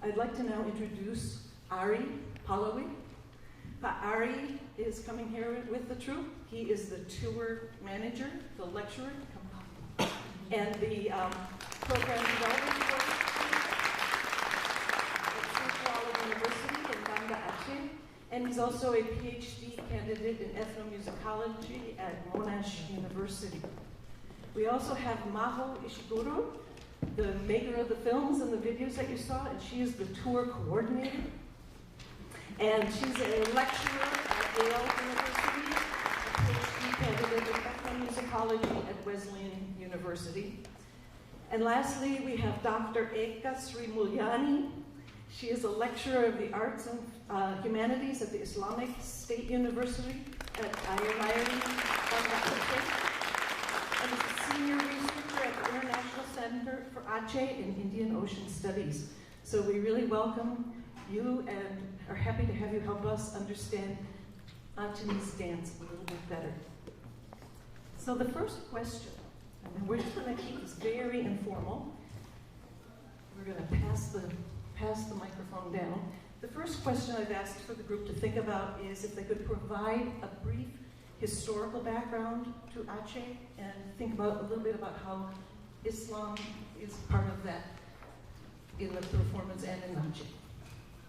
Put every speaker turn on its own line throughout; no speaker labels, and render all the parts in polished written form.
I'd like to now introduce Ari Palawi. Ari is coming here with the troupe. He is the tour manager, the lecturer, and the program development at University in Banda Aceh. And he's also a PhD candidate in ethnomusicology at Monash University. We also have Maho Ishiguro, the maker of the films and the videos that you saw, and she is the tour coordinator. And she's a lecturer at Yale University, a PhD candidate in ethnomusicology at Wesleyan University. And lastly, we have Dr. Eka Sri Mulyani. She is a lecturer of the arts and humanities at the Islamic State University at Ayamari, and is a senior researcher at the International Center for Aceh and Indian Ocean Studies. So we really welcome you and are happy to have you help us understand Acehese dance a little bit better. So the first question, and we're just going to keep this very informal. We're going to pass the microphone down. The first question I've asked for the group to think about is if they could provide a brief historical background to Aceh and think about a little bit about how Islam is part of that in the performance and in Aceh.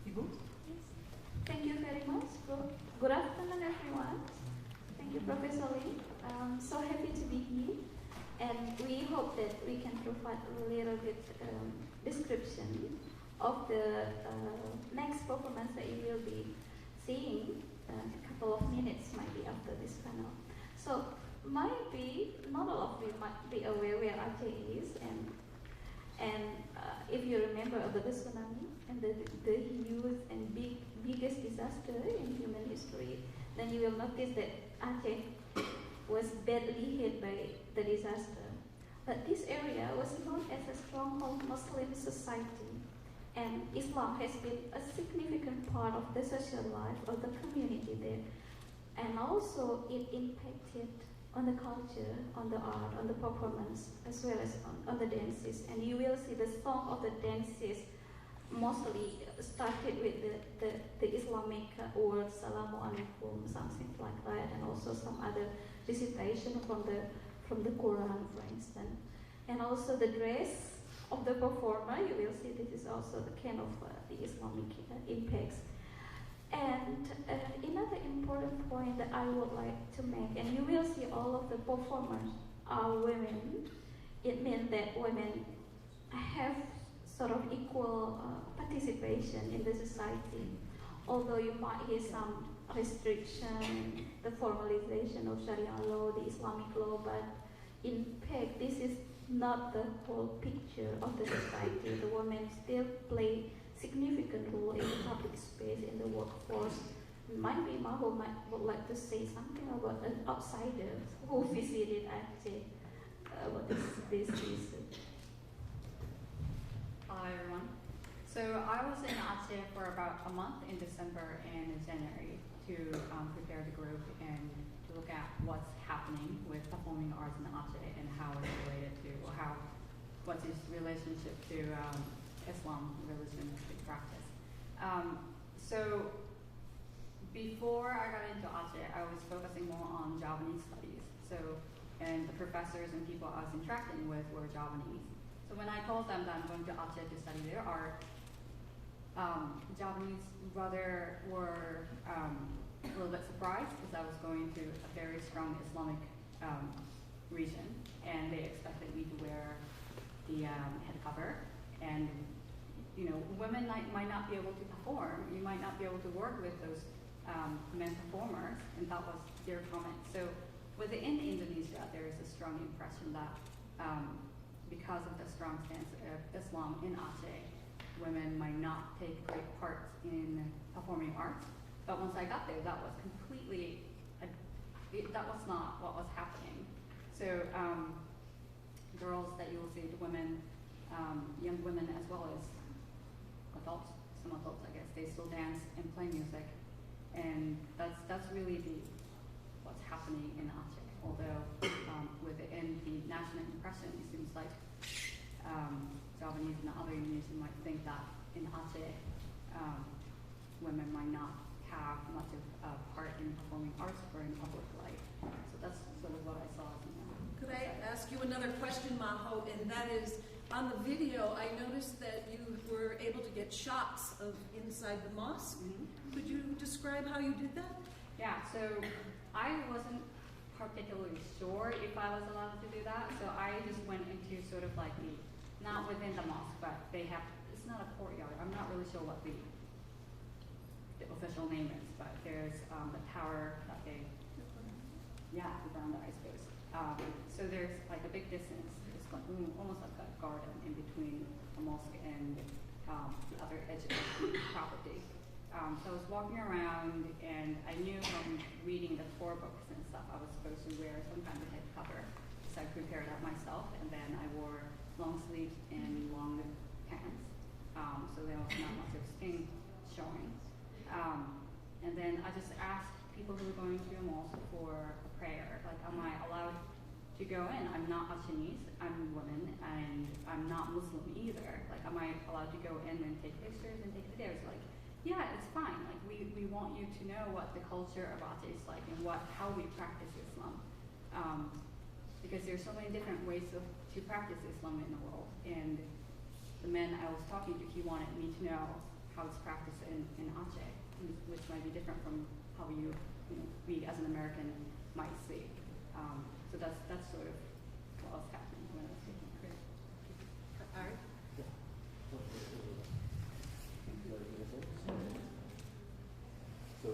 Ibu?
Yes. Thank you very much. Good afternoon, everyone. Thank you, Professor Lee. I'm so happy to be here. And we hope that we can provide a little bit description of the next performance that you will be seeing a couple of minutes might be after this panel. So might be, not all of you might be aware where Aceh is, and if you remember about the tsunami and the huge and biggest disaster in human history, then you will notice that Aceh was badly hit by the disaster. But this area was known as a stronghold Muslim society, and Islam has been a significant part of the social life of the community there. And also it impacted on the culture, on the art, on the performance, as well as on the dances. And you will see the song of the dances mostly started with the Islamic words, Salamu Alaikum, something like that, and also some other recitation from the Quran, for instance. And also the dress of the performer, you will see this is also the kind of the Islamic impacts. And another important point that I would like to make, and you will see all of the performers are women. It means that women have sort of equal participation in the society. Although you might hear some restriction, the formalization of Sharia law, the Islamic law, but in fact, this is not the whole picture of the society. The women still play significant role in the public space, in the workforce. Might be Maho would like to say something about an outsider who visited Aceh about this reason.
Hi everyone. So I was in Aceh for about a month in December and January to prepare the group and to look at what's happening with performing arts in Aceh and how it's related to, what's its relationship to Islam religion practice. So before I got into Aceh, I was focusing more on Javanese studies. So, and the professors and people I was interacting with were Javanese. So when I told them that I'm going to Aceh to study their art, Javanese rather were a little bit surprised because I was going to a very strong Islamic region, and they expected me to wear the head cover. And you know, women might not be able to perform. You might not be able to work with those men performers, and that was their comment. So within Indonesia, there is a strong impression that because of the strong stance of Islam in Aceh, women might not take great part in performing arts. But once I got there, that was completely, that was not what was happening. So girls that you will see, the women, young women as well as adults, some adults I guess, they still dance and play music. And that's really what's happening in Aceh. Although within the national impression, it seems like Javanese and other Indonesians might think that in Aceh, women might not have much of a part in performing arts or in public life. So that's sort of what I saw.
Could I ask you another question, Maho? And that is, on the video, I noticed that you were able to get shots of inside the mosque.
Mm-hmm.
Could you describe how you did that?
Yeah, so I wasn't particularly sure if I was allowed to do that, so I just went into sort of like not within the mosque, but they have, it's not a courtyard. I'm not really sure what the official name is, but there's the tower that they, yeah, the veranda, I suppose. So there's like a big distance. It's like almost like a garden in between the mosque and the other edge of the property. So I was walking around, and I knew from reading the Torah books and stuff, I was supposed to wear some kind of head cover. So I prepared that myself, and then I wore long sleeves and long pants. So there was not much of skin showing. And then I just asked people who were going to a mosque for a prayer, like, am I allowed to go in? I'm not Achenese, I'm a woman, and I'm not Muslim either. Like, am I allowed to go in and take pictures and take videos? Like, yeah, it's fine. Like, we want you to know what the culture of Aceh is like and how we practice Islam. Because there's so many different ways to practice Islam in the world. And the man I was talking to, he wanted me to know how it's practiced in Aceh, which might be different from how we as an American might see. So that's sort of what was happening when I was taking it.
Art?
So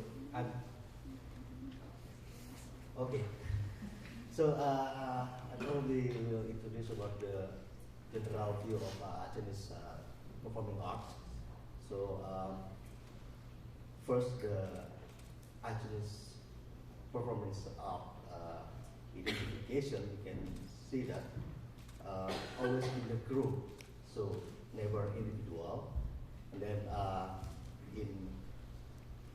okay. So I probably will introduce about the general view of Aceh's performing arts. So first, the Aceh's performance art identification, you can see that always in the group, so never individual. And then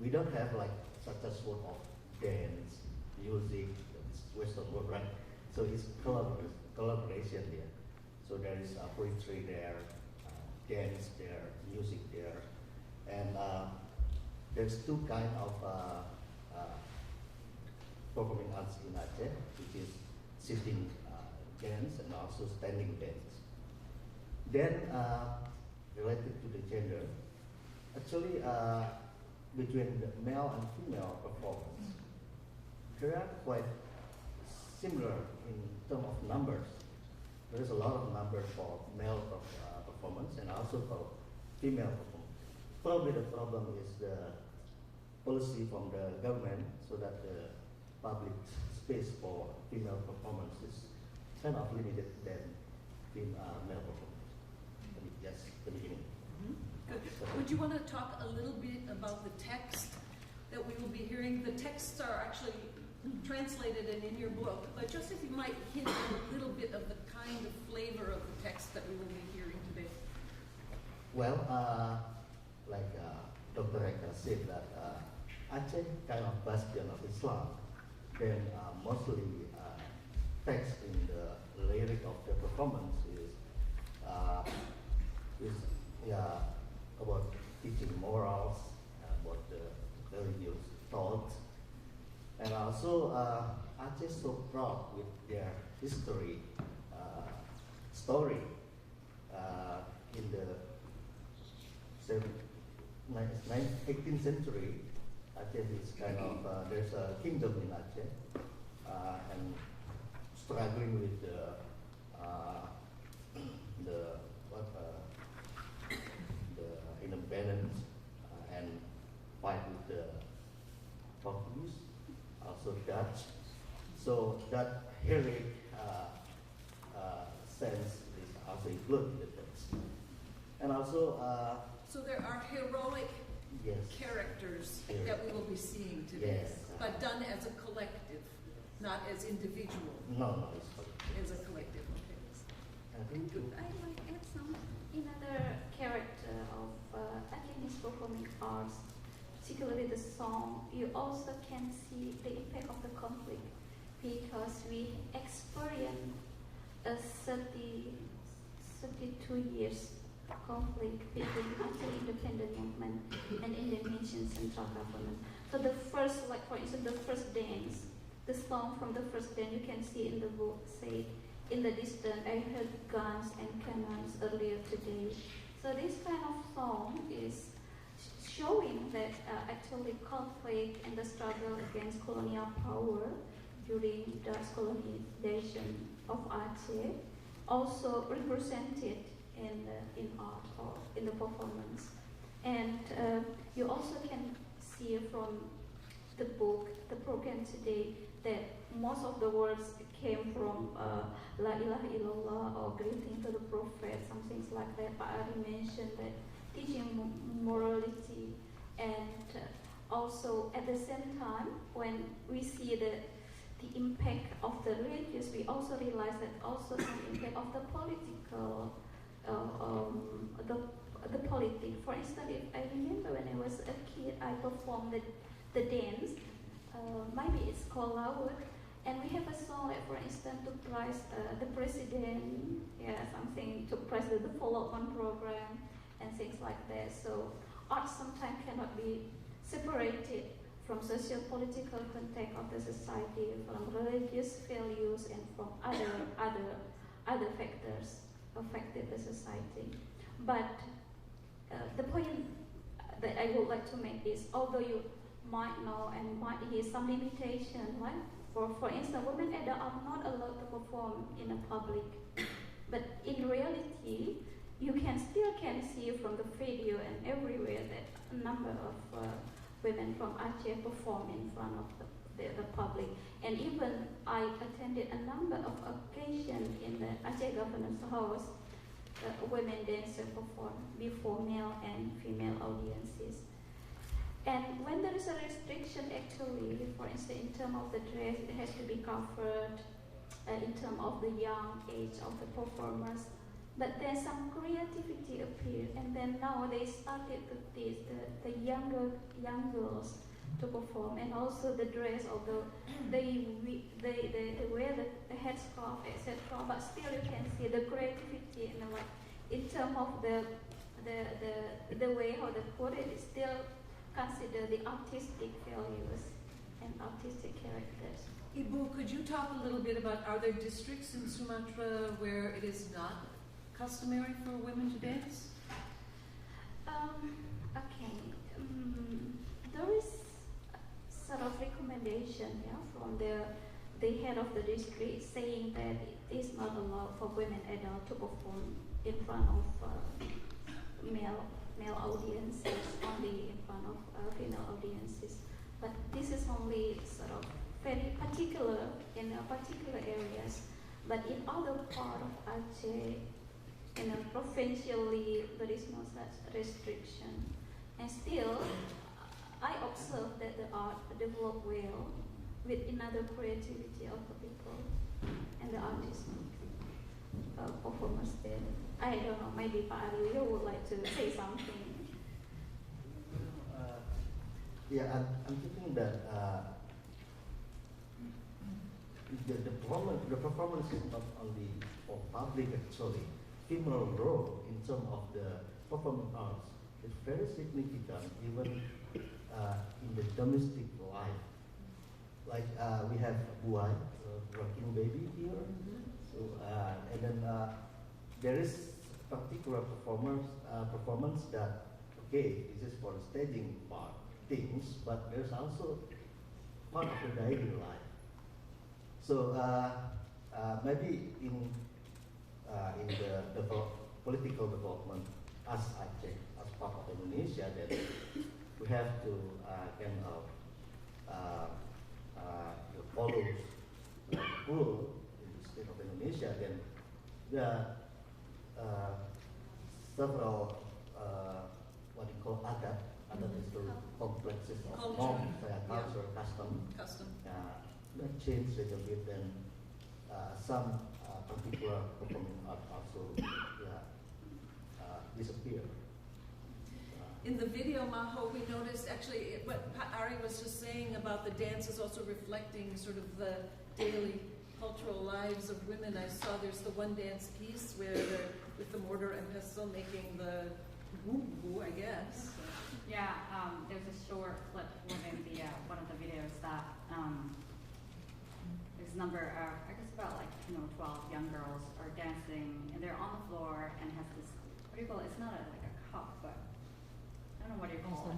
we don't have like such a sort of dance, music, it's Western world, right? So it's collaboration there. So there is poetry there, dance there, music there, and there's two kind of performing arts in Aceh, which is sitting dance and also standing dance. Then related to the gender, actually between the male and female performance, they are quite similar in terms of numbers. There is a lot of numbers for male performance and also for female performance. Probably the problem is the policy from the government, so that the public space for female performance is kind of limited than male performance. That's the beginning.
Good. Would you want to talk a little bit about the text that we will be hearing? The texts are actually translated and in your book, but just if you might hint a little bit of the kind of flavor of the text that we will be hearing today.
Well, like Dr. Eka said that Aceh kind of bastion of Islam, then mostly text in the lyric of the performance is about teaching morals, about the religious thoughts, and also Aceh is so proud with their history, story in the 18th century. Aceh is kind of there's a kingdom in Aceh, and struggling with the independence and fight with the Portuguese, also Dutch. So that heroic sense is also included in the text, and also.
So there are heroic
Yes.
characters
Yes.
that we will be seeing today,
Yes.
but done as a collective, not as individual,
No, it's correct.
as a collective. Okay.
I think
I'd like to add some another character of Aceh's performing arts, particularly the song. You also can see the impact of the conflict because we experienced a 32 years conflict between Aceh independent movement and Indonesian central government. So the first, like for instance, the first dance, the song from the first dance you can see in the book say, "In the distance I heard guns and cannons earlier today." So this kind of song is showing that actually conflict and the struggle against colonial power during Dutch colonization of Aceh also represented in art or in the performance. And you also can see from the book, the program today, that most of the words came from La ilaha illallah or greeting to the prophet, some things like that. But I already mentioned that teaching morality, and also at the same time, when we see the impact of the religious, we also realize that also some impact of the political, the politics. For instance, if I remember when I was a kid, I performed the dance. Maybe it's called Laut, and we have a song like, for instance, to praise the president, something to praise the development program and things like that. So art sometimes cannot be separated from socio-political context of the society, from religious values, and from other factors affected the society. But the point that I would like to make is, although you might know and might hear some limitation, right? For instance, women adults are not allowed to perform in a public, but in reality, you still can see from the video and everywhere that a number of women from Aceh perform in front of the public. And even I attended a number of occasions in the Aceh Governor's House, women dancers perform before male and female audiences. And when there is a restriction, actually, for instance, in terms of the dress, it has to be covered, in terms of the young age of the performers. But then some creativity appeared, and then now they started to teach the young girls to perform, and also the dress, although they wear the headscarf, etc. But still, you can see the creativity and like in terms of the way how they put it, is still consider the artistic values and artistic characters.
Ibu, could you talk a little bit about, are there districts in Sumatra where it is not customary for women to dance?
Okay. There is sort of recommendation from the head of the district saying that it is not allowed for women adults to perform in front of male audiences, only in front of female audiences. But this is only sort of very particular in particular areas. But in other part of Aceh, provincially, there is no such restriction. And still, I observe that the art developed well with another creativity of the people and the artistic performers there. I don't know, maybe Pak Aryo, you would like to say something.
I'm thinking that the performance is not only for public, actually. Female role in terms of the performing arts is very significant, even in the domestic life. Like we have Buai, rocking baby here. So and then there is particular performance that, okay, this is for the staging part things, but there's also part of the daily life. So maybe in the political development as Aceh, as part of Indonesia, that we have to kind of follow the rule in the state of Indonesia. Then there are several what you call adat is the complexes of norms, culture, custom. That changed a little bit, and some particular performing art also disappear.
In the video, Maho, we noticed actually what Ari was just saying about the dance is also reflecting sort of the daily cultural lives of women. I saw there's the one dance piece where they're with the mortar and pestle making the woo, I guess.
Yeah, there's a short clip within the one of the videos that there's a number of, I guess about 12 young girls are dancing, and they're on the floor and has this, what do you call it? It's not like a cup, but I don't know what you call it.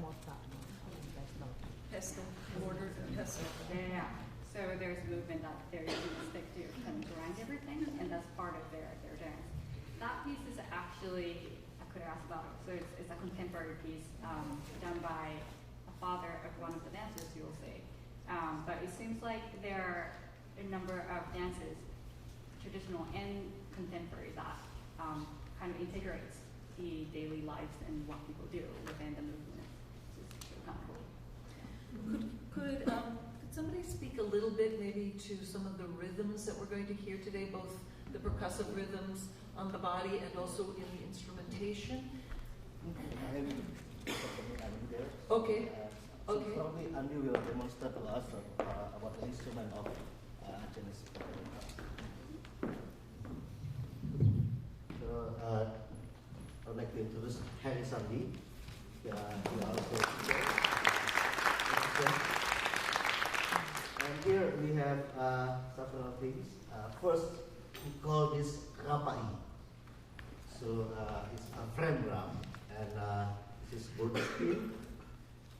Pestle, mortar and pestle.
Yeah. So there's a movement that they're using a stick to kind of grind everything, and that's part of their dance. That piece is actually, I could ask about it. So it's a contemporary piece done by a father of one of the dancers, you will say. But it seems like there are a number of dances, traditional and contemporary, that kind of integrates the daily lives and what people do within the movement. Which is kind of cool.
Could somebody speak a little bit maybe to some of the rhythms that we're going to hear today, both the percussive rhythms on the body and also in the instrumentation? Okay.
So
Okay.
probably Andy will demonstrate to us about the instrument of Chinese. So I'd like to introduce Harry Sandy. He also and here we have several things. First, we call this rapai. So it's a frame drum, and this is gold steel.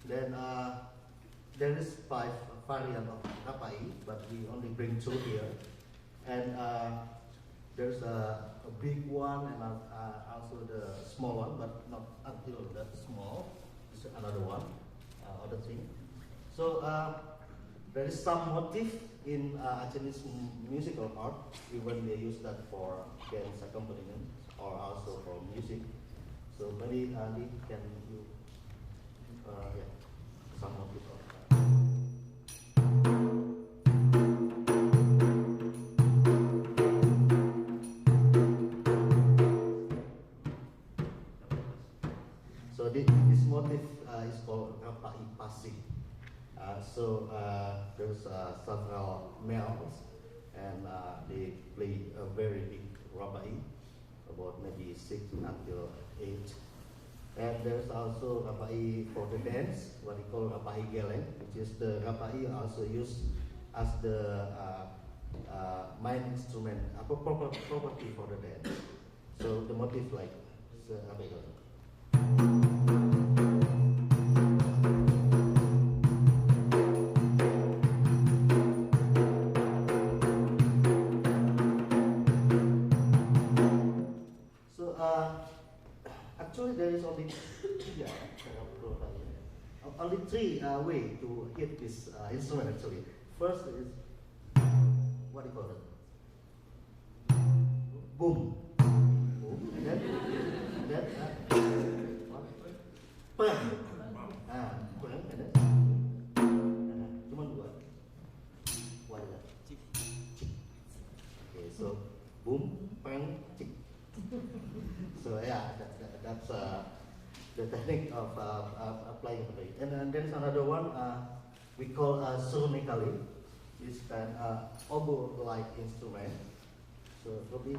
Then there is 5 variants of rapai, but we only bring 2 here. And there's a big one and also the small one, but not until that small. This is another one, other thing. So there is some motif in Chinese musical art, even they use that for dance accompaniment or also for music. So maybe Andy, can you, some motif of that. So this motif is called rapai pasi. There's several males, and they play a very big rapai, about maybe 6 until 8. And there's also rapai for the dance, what we call rapai geleng, which is the rapai also used as the main instrument, property for the dance. So the motif like rapai geleng. Actually, there is only 3 ways to hit this instrument. Actually, first is what do you call it? Boom, boom, and then what? Bang, bang, and then cuma 2. What is that? Okay, so boom, bang, chick. So yeah, that's the technique of applying it. And then there is another one we call surnikali. It's an oboe-like instrument. So probably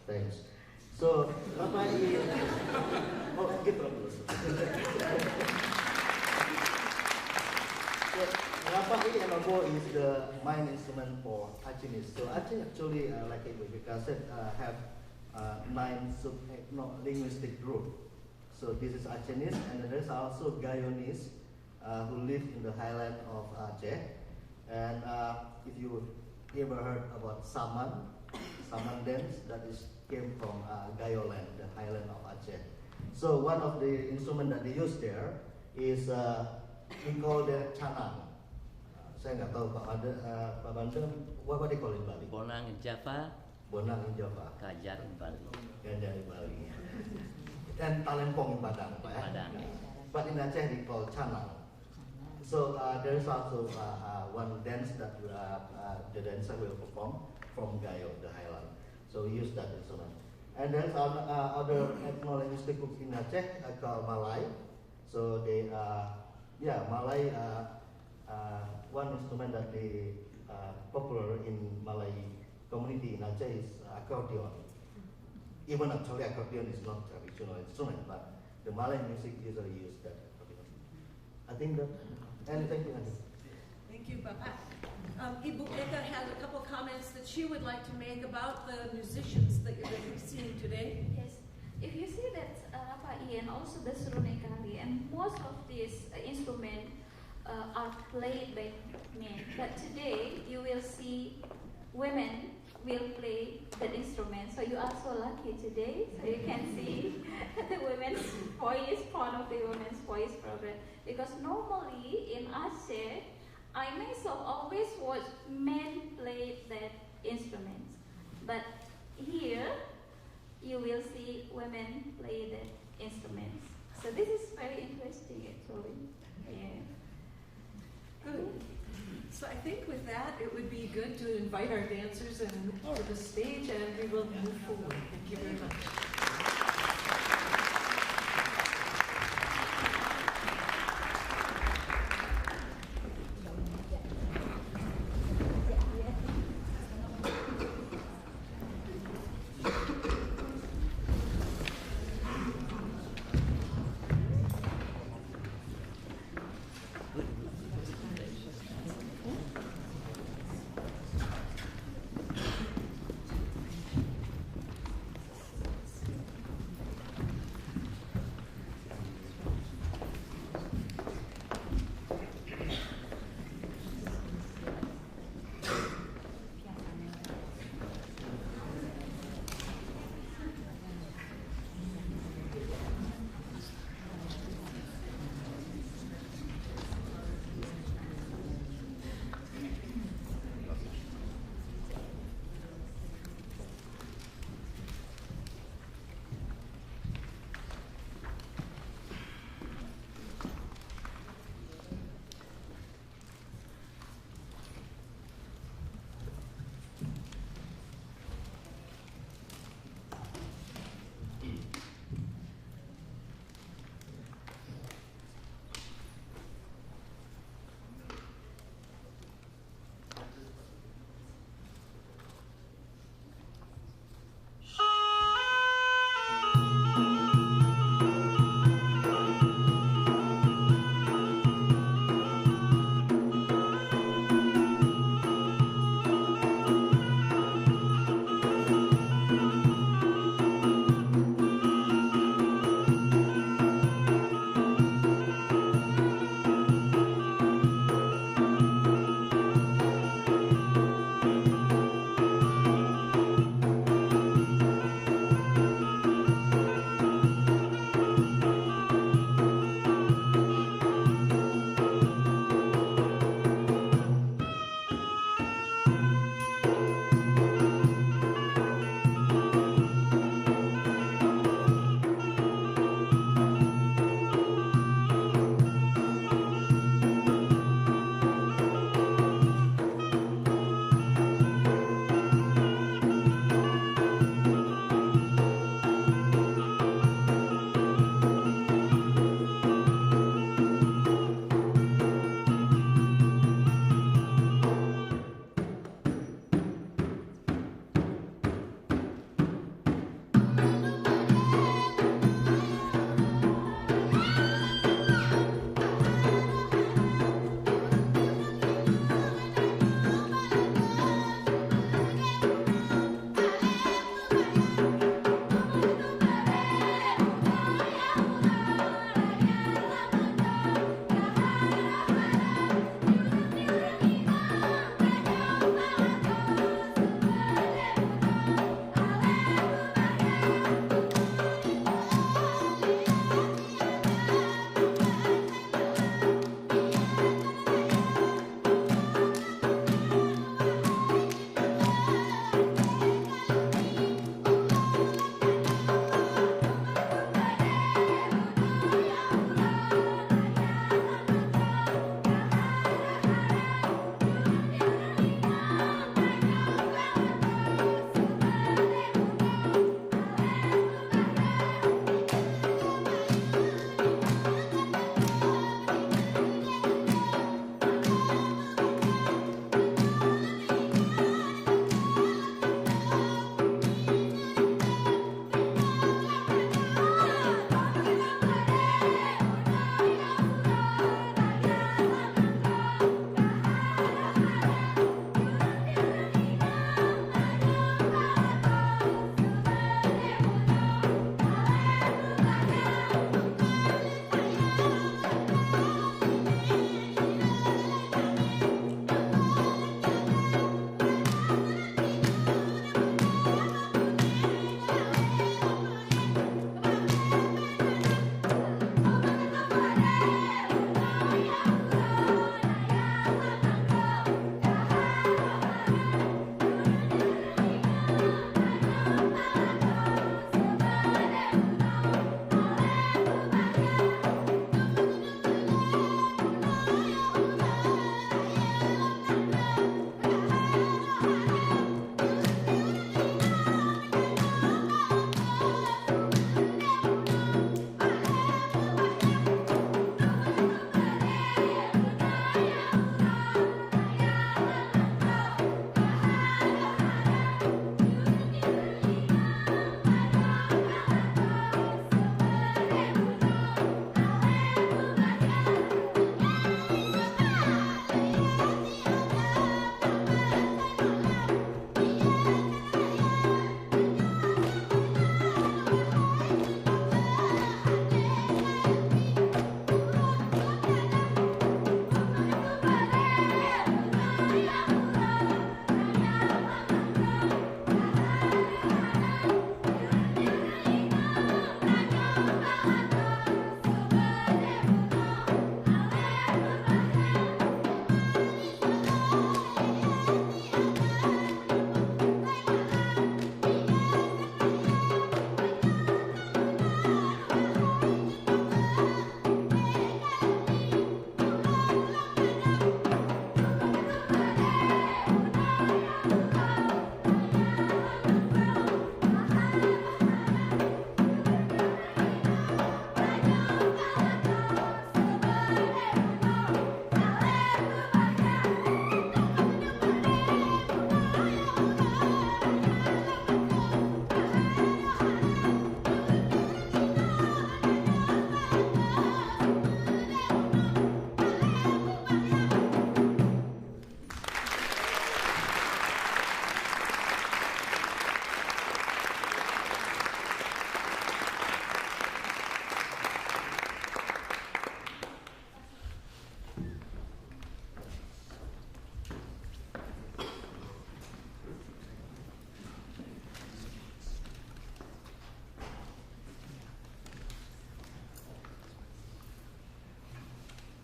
thanks. So, rapai gitu dulu. So, rapai and oboe is the main instrument for Aceh. So Aceh actually, like Ibu said, have 9 linguistic group. So this is Acehese, and there's also Guyonese who live in the highland of Aceh. And if you ever heard about Saman dance, that came from Gayoland, the highland of Aceh. So one of the instruments that they use there is we call the canang. Saya nggak tahu Pak Banda, what do you call it in Bali?
Bonang in Java,
Bonang in Java,
Kajar in Bali.
Kajar in Bali, and Talempong in Padang, Pak.
Padang.
But in Aceh they call canang. So there is also one dance that the dancer will perform from Gayo, the highland. So we use that instrument. And there's other ethno-linguistic group in Aceh called Malay. So they, Malay, one instrument that they popular in Malay community in Aceh is accordion. Even actually accordion is not a traditional instrument, but the Malay music usually use that accordion. I think that, and thank you, Andy.
Thank you, Bapak. Ibu Eka had a couple comments that she would like to make about the musicians that you're going to be seeing today.
Yes. If you see that Rapai and also the Surunekali, and most of these instruments are played by men, but today you will see women will play that instrument. So you are so lucky today. So you can see the women's voice, part of the women's voice program. Because normally in Aceh, I myself always watch men play that instruments. But here, you will see women play the instruments. So this is very interesting actually. Yeah.
Good. So I think with that, it would be good to invite our dancers to the stage, and we will move forward. Thank you very much.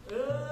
Oh,